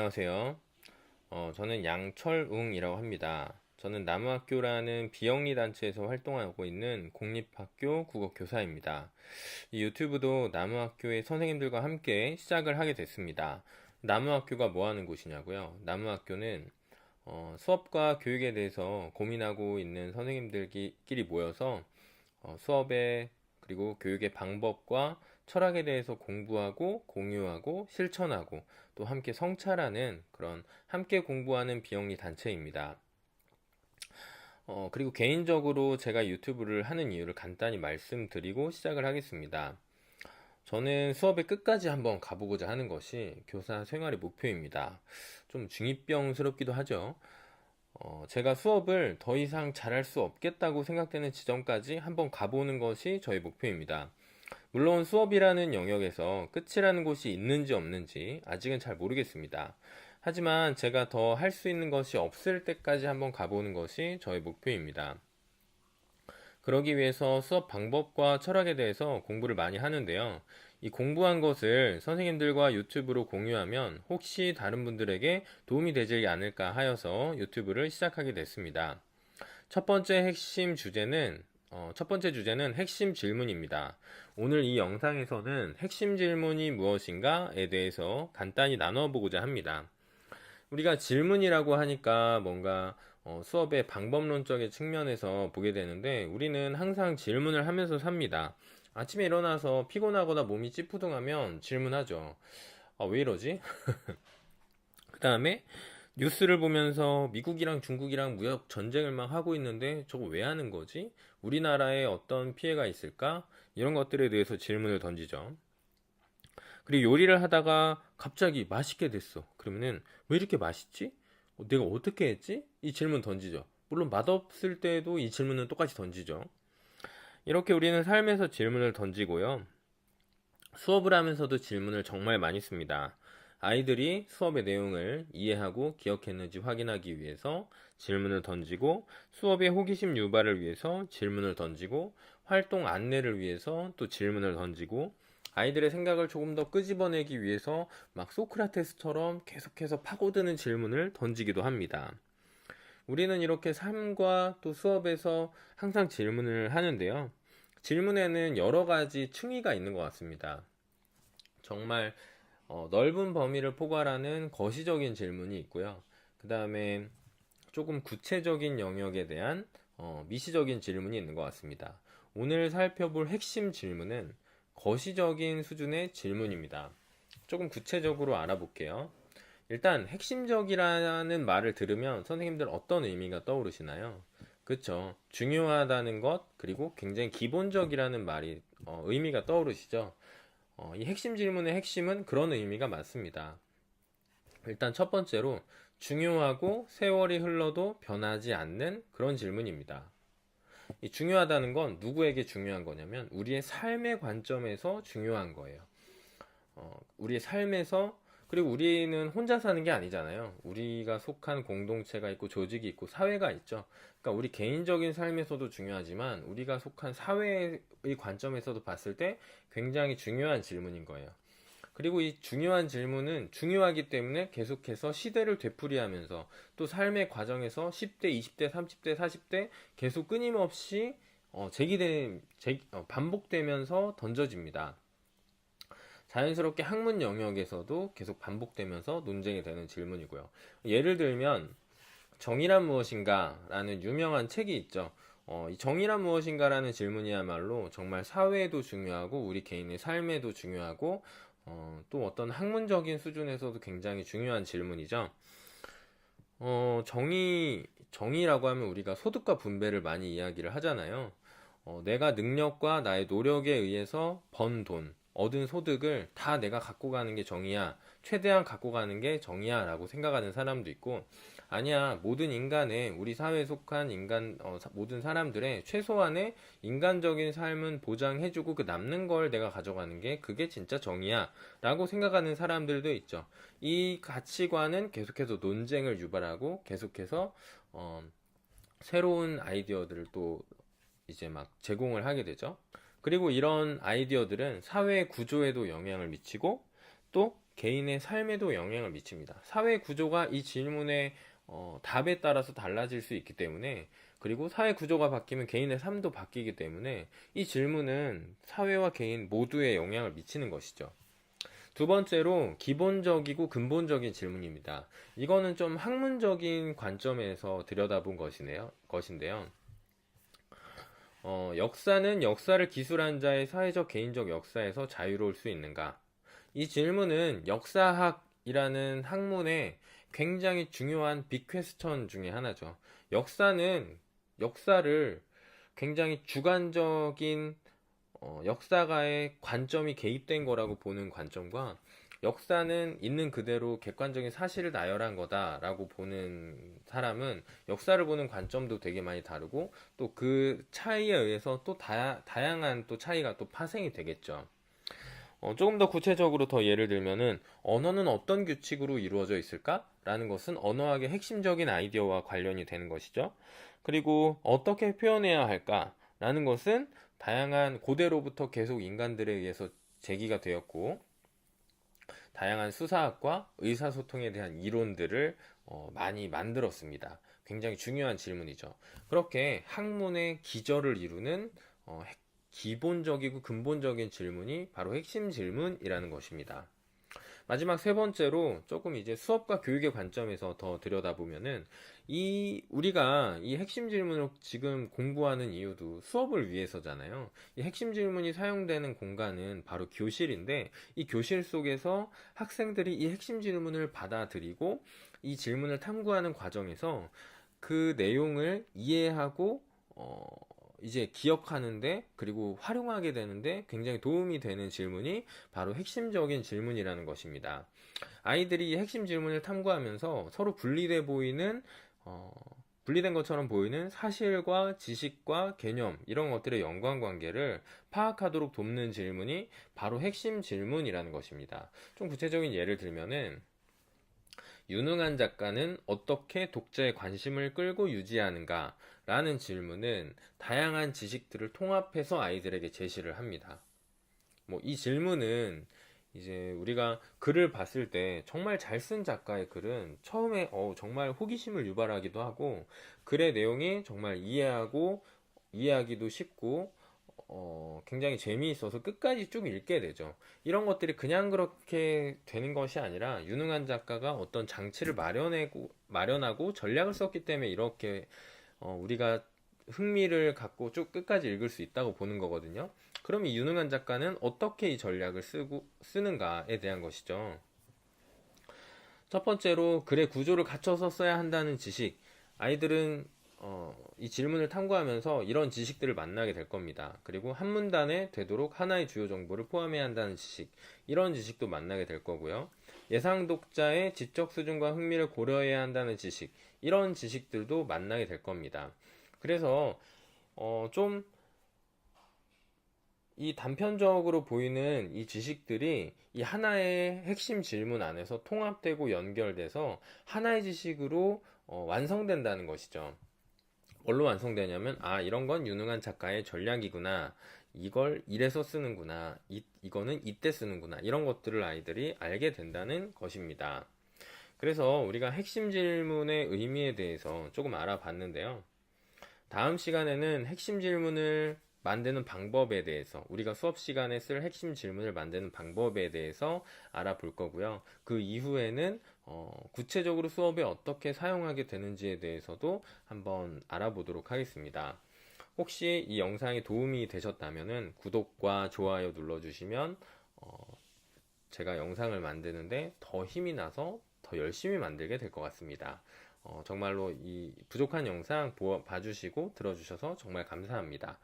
안녕하세요. 저는 양철웅이라고 합니다. 저는 나무학교라는 비영리 단체에서 활동하고 있는 공립학교 국어교사입니다. 이 유튜브도 나무학교의 선생님들과 함께 시작을 하게 됐습니다. 나무학교가 뭐 하는 곳이냐고요? 나무학교는 수업과 교육에 대해서 고민하고 있는 선생님들끼리 모여서 수업에 그리고 교육의 방법과 철학에 대해서 공부하고 공유하고 실천하고 또 함께 성찰하는 그런 함께 공부하는 비영리 단체입니다. 그리고 개인적으로 제가 유튜브를 하는 이유를 간단히 말씀드리고 시작을 하겠습니다. 저는 수업의 끝까지 한번 가보고자 하는 것이 교사 생활의 목표입니다. 좀 중이병스럽기도 하죠. 제가 수업을 더 이상 잘할 수 없겠다고 생각되는 지점까지 한번 가보는 것이 저의 목표입니다. 물론 수업이라는 영역에서 끝이라는 곳이 있는지 없는지 아직은 잘 모르겠습니다. 하지만 제가 더 할 수 있는 것이 없을 때까지 한번 가보는 것이 저의 목표입니다. 그러기 위해서 수업 방법과 철학에 대해서 공부를 많이 하는데요. 이 공부한 것을 선생님들과 유튜브로 공유하면 혹시 다른 분들에게 도움이 되지 않을까 하여서 유튜브를 시작하게 됐습니다. 첫 번째 주제는 핵심 질문입니다. 오늘 이 영상에서는 핵심 질문이 무엇인가에 대해서 간단히 나눠보고자 합니다. 우리가 질문이라고 하니까 뭔가 수업의 방법론적인 측면에서 보게 되는데 우리는 항상 질문을 하면서 삽니다. 아침에 일어나서 피곤하거나 몸이 찌뿌둥하면 질문하죠. 왜 이러지? 그 다음에 뉴스를 보면서 미국이랑 중국이랑 무역 전쟁을 막 하고 있는데 저거 왜 하는 거지? 우리나라에 어떤 피해가 있을까? 이런 것들에 대해서 질문을 던지죠. 그리고 요리를 하다가 갑자기 맛있게 됐어. 그러면은 왜 이렇게 맛있지? 내가 어떻게 했지? 이 질문 던지죠. 물론 맛없을 때도 이 질문은 똑같이 던지죠. 이렇게 우리는 삶에서 질문을 던지고요. 수업을 하면서도 질문을 정말 많이 씁니다. 아이들이 수업의 내용을 이해하고 기억했는지 확인하기 위해서 질문을 던지고, 수업의 호기심 유발을 위해서 질문을 던지고, 활동 안내를 위해서 또 질문을 던지고, 아이들의 생각을 조금 더 끄집어내기 위해서 막 소크라테스처럼 계속해서 파고드는 질문을 던지기도 합니다. 우리는 이렇게 삶과 또 수업에서 항상 질문을 하는데요. 질문에는 여러 가지 층위가 있는 것 같습니다. 정말 넓은 범위를 포괄하는 거시적인 질문이 있고요. 그 다음에 조금 구체적인 영역에 대한 미시적인 질문이 있는 것 같습니다. 오늘 살펴볼 핵심 질문은 거시적인 수준의 질문입니다. 조금 구체적으로 알아볼게요. 일단 핵심적이라는 말을 들으면 선생님들 어떤 의미가 떠오르시나요? 그쵸. 중요하다는 것, 그리고 굉장히 기본적이라는 말이 의미가 떠오르시죠? 이 핵심 질문의 핵심은 그런 의미가 맞습니다. 일단 첫 번째로 중요하고 세월이 흘러도 변하지 않는 그런 질문입니다. 이 중요하다는 건 누구에게 중요한 거냐면 우리의 삶의 관점에서 중요한 거예요. 우리의 삶에서, 그리고 우리는 혼자 사는 게 아니잖아요. 우리가 속한 공동체가 있고 조직이 있고 사회가 있죠. 그러니까 우리 개인적인 삶에서도 중요하지만 우리가 속한 사회의 관점에서도 봤을 때 굉장히 중요한 질문인 거예요. 그리고 이 중요한 질문은 중요하기 때문에 계속해서 시대를 되풀이하면서 또 삶의 과정에서 10대, 20대, 30대, 40대 계속 끊임없이 반복되면서 던져집니다. 자연스럽게 학문 영역에서도 계속 반복되면서 논쟁이 되는 질문이고요. 예를 들면 정의란 무엇인가 라는 유명한 책이 있죠. 이 정의란 무엇인가라는 질문이야말로 정말 사회에도 중요하고 우리 개인의 삶에도 중요하고 또 어떤 학문적인 수준에서도 굉장히 중요한 질문이죠. 정의라고 하면 우리가 소득과 분배를 많이 이야기를 하잖아요. 내가 능력과 나의 노력에 의해서 번 돈, 얻은 소득을 다 내가 갖고 가는 게 정의야. 최대한 갖고 가는 게 정의야. 라고 생각하는 사람도 있고, 아니야. 모든 인간의, 우리 사회에 속한 모든 사람들의 최소한의 인간적인 삶은 보장해주고 그 남는 걸 내가 가져가는 게 그게 진짜 정의야. 라고 생각하는 사람들도 있죠. 이 가치관은 계속해서 논쟁을 유발하고 계속해서, 새로운 아이디어들을 또 이제 막 제공을 하게 되죠. 그리고 이런 아이디어들은 사회 구조에도 영향을 미치고 또 개인의 삶에도 영향을 미칩니다. 사회 구조가 이 질문의 답에 따라서 달라질 수 있기 때문에, 그리고 사회 구조가 바뀌면 개인의 삶도 바뀌기 때문에 이 질문은 사회와 개인 모두에 영향을 미치는 것이죠. 두 번째로 기본적이고 근본적인 질문입니다. 이거는 좀 학문적인 관점에서 들여다본 것인데요. 역사는 역사를 기술한 자의 사회적 개인적 역사에서 자유로울 수 있는가? 이 질문은 역사학이라는 학문의 굉장히 중요한 빅 퀘스천 중에 하나죠. 역사를 굉장히 주관적인 역사가의 관점이 개입된 거라고 보는 관점과, 역사는 있는 그대로 객관적인 사실을 나열한 거다라고 보는 사람은 역사를 보는 관점도 되게 많이 다르고, 또 그 차이에 의해서 또 다양한 또 차이가 또 파생이 되겠죠. 조금 더 구체적으로 더 예를 들면은, 언어는 어떤 규칙으로 이루어져 있을까? 라는 것은 언어학의 핵심적인 아이디어와 관련이 되는 것이죠. 그리고 어떻게 표현해야 할까? 라는 것은 다양한 고대로부터 계속 인간들에 의해서 제기가 되었고, 다양한 수사학과 의사소통에 대한 이론들을 많이 만들었습니다. 굉장히 중요한 질문이죠. 그렇게 학문의 기저를 이루는 기본적이고 근본적인 질문이 바로 핵심 질문이라는 것입니다. 마지막 세 번째로 조금 이제 수업과 교육의 관점에서 더 들여다보면은, 우리가 이 핵심 질문을 지금 공부하는 이유도 수업을 위해서잖아요. 이 핵심 질문이 사용되는 공간은 바로 교실인데, 이 교실 속에서 학생들이 이 핵심 질문을 받아들이고 이 질문을 탐구하는 과정에서 그 내용을 이해하고 이제 기억하는데, 그리고 활용하게 되는데 굉장히 도움이 되는 질문이 바로 핵심적인 질문이라는 것입니다. 아이들이 이 핵심 질문을 탐구하면서 서로 분리된 것처럼 보이는 사실과 지식과 개념, 이런 것들의 연관관계를 파악하도록 돕는 질문이 바로 핵심 질문이라는 것입니다. 좀 구체적인 예를 들면은, 유능한 작가는 어떻게 독자의 관심을 끌고 유지하는가? 라는 질문은 다양한 지식들을 통합해서 아이들에게 제시를 합니다. 이 질문은 이제 우리가 글을 봤을 때 정말 잘 쓴 작가의 글은 처음에 정말 호기심을 유발하기도 하고, 글의 내용이 정말 이해하기도 쉽고 굉장히 재미있어서 끝까지 쭉 읽게 되죠. 이런 것들이 그냥 그렇게 되는 것이 아니라, 유능한 작가가 어떤 장치를 마련하고 전략을 썼기 때문에 이렇게 우리가 흥미를 갖고 쭉 끝까지 읽을 수 있다고 보는 거거든요. 그럼 이 유능한 작가는 어떻게 이 전략을 쓰는가에 대한 것이죠. 첫 번째로, 글의 구조를 갖춰서 써야 한다는 지식. 아이들은 이 질문을 탐구하면서 이런 지식들을 만나게 될 겁니다. 그리고 한 문단에 되도록 하나의 주요 정보를 포함해야 한다는 지식, 이런 지식도 만나게 될 거고요. 예상 독자의 지적 수준과 흥미를 고려해야 한다는 지식, 이런 지식들도 만나게 될 겁니다. 그래서 좀 이 단편적으로 보이는 이 지식들이 이 하나의 핵심 질문 안에서 통합되고 연결돼서 하나의 지식으로 완성된다는 것이죠. 뭘로 완성되냐면, 이런 건 유능한 작가의 전략이구나, 이걸 이래서 쓰는구나, 이거는 이때 쓰는구나, 이런 것들을 아이들이 알게 된다는 것입니다. 그래서 우리가 핵심 질문의 의미에 대해서 조금 알아봤는데요. 다음 시간에는 핵심 질문을 만드는 방법에 대해서, 우리가 수업 시간에 쓸 핵심 질문을 만드는 방법에 대해서 알아볼 거고요. 그 이후에는 구체적으로 수업에 어떻게 사용하게 되는지에 대해서도 한번 알아보도록 하겠습니다. 혹시 이 영상이 도움이 되셨다면 구독과 좋아요 눌러주시면 제가 영상을 만드는데 더 힘이 나서 더 열심히 만들게 될 것 같습니다. 정말로 이 부족한 영상 봐주시고 들어주셔서 정말 감사합니다.